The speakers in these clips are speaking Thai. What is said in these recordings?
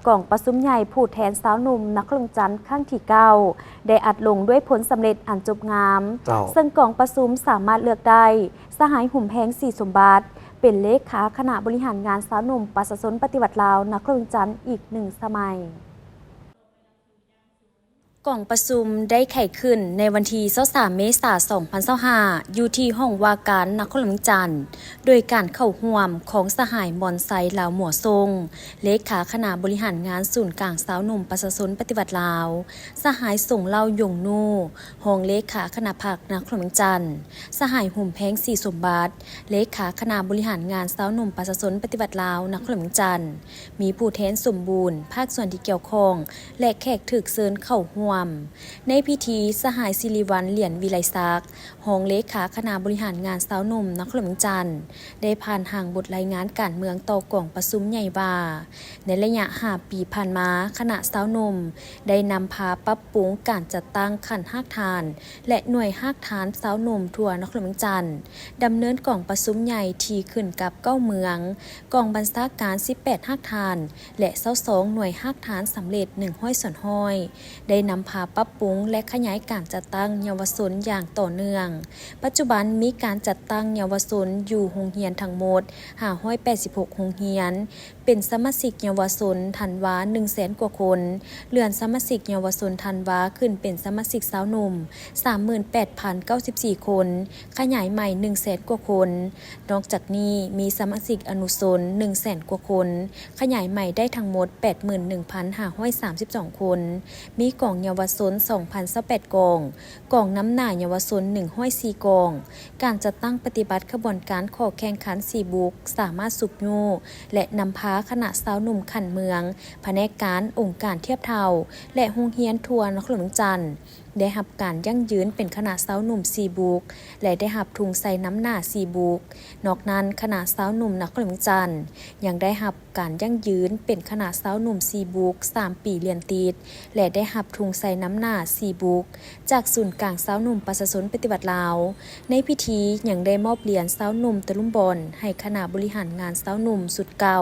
กองประชุมใหญ่ผู้แทนสาวหนุ่มนักลงจันทร์ครั้งที่9ได้อัดลงด้วยผลสำเร็จอันจบงามซึ่งกองประชุมสามารถเลือกได้สหายหุ่มแพงสีสมบัติเป็นเลขาคณะบริหารงานสาวหนุ่มประชาชนปฏิวัติลาวนักลงจันทร์อีก1 สมัยกล่องประชุมได้ไขขึ้นในวันที่23 เมษายน 2025อยู่ที่ห้องว่าการนครหลวงจันทร์โดยการเข้าร่วมของสหายมอนไซลาวหมัวทรงเลขาคณะบริหารงานศูนย์กลางสาวหนุ่มประชาชนปฏิบัติลาวสหายส่งเล่ายงนูห้องเลขาคณะพรรคนครหลวงจันทร์สหายหุ่มแพงสีสมบัติเลขาคณะบริหารงานสาวหนุ่มประชาชนปฏิบัติลาวนครหลวงจันทร์มีผู้แทนสมบูรณ์ภาคส่วนที่เกี่ยวข้องและแขกถึกเชิญเข้าร่วมในพิธีสหายศิริวัลย์เหรียญวิไลศักดิ์ห้องเลขาคณะบริหารงานสาวหนุ่มนครหลวงจันทร์ได้ผ่านห่างบทรายงานการเมืองต่อกล่องประชุมใหญ่ว่าในระยะ5 ปีผ่านมาคณะสาวหนุ่มได้นำพาปรับปรุงการจัดตั้งขันหากทานและหน่วยหากทานสาวหนุ่มทั่วนครหลวงจันทร์ดำเนินกล่องประชุมใหญ่ที่ขึ้นกับ9 เมืองกองบัญชาการ18หากทานและ22หน่วยหากทานสำเร็จ1ห้อยส่วนห้อยได้นำพาปรับปรุงและขยายการจัดตั้งเยาวชนอย่างต่อเนื่องปัจจุบันมีการจัดตั้งเยาวชนอยู่โรงเรียนทั้งหมด586โรงเรียนเป็นสมาชิกเยาวชนธันวา 100,000 กว่าคนเลื่อนสมาชิกเยาวชนธันวาขึ้นเป็นสมาชิกสาวหนุ่ม 38,094 คนขยายใหม่ 100,000 กว่าคนนอกจากนี้มีสมาชิกอนุชน 100,000 กว่าคนขยายใหม่ได้ทั้งหมด 81,532 คนมีกองเยาวชน 2,028 กองน้ำหน้าเยาวชน104 กองการจัดตั้งปฏิบัติขบวนการขอแข่งขัน4บุกสามารถสุบยูและนำพาคณะสาวหนุ่มขันเมืองแผนกการองค์การเทียบเท่าและโรงเรียนทั่วนครหลวงจันทร์ได้รับการยั่งยืนเป็นคณะสาวหนุ่ม4บุกและได้รับทุงใส่น้ำหน้า4บุกนอกนั้นคณะสาวหนุ่มนครหลวงจันทร์ยังได้รับการยั่งยืนเป็นคณะสาวหนุ่ม4บุก3 ปีเรียนติดและได้รับทุงใส่น้ำหน้า4บุกจากศูนย์กลางสาวหนุ่มประชาชนปฏิบัติลาวในพิธียังได้มอบเหรียญสาวหนุ่มตะลุมบอลให้คณะบริหารงานสาวหนุ่มสุดเก่า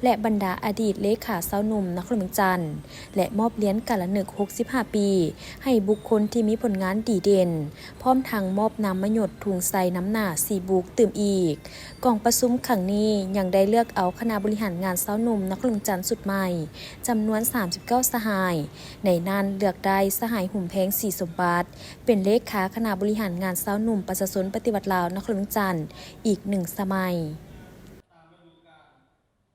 และบรรดาอดีตเลขาสาวหนุ่มนครหลวงจันทร์และมอบเหรียญกาละนึก65 ปีให้บุคคลที่มีผลงานดีเด่นพร้อมทั้งมอบน้ำมะหยดทุงใส่น้ำหน้า4บุกตื่มอีกกองประชุมครั้งนี้ยังได้เลือกเอาคณะบริหารงานสาวหนุ่มนครหลวงจันทร์สุดใหม่จำนวน39 สหายในนั้นเลือกได้สหายหุ่มแพงสีสมบัติเป็นเลขาคณะบริหารงานสาวหนุ่มประชาชนปฏิวัติลาวนครหลวงจันทร์อีก1 สมัย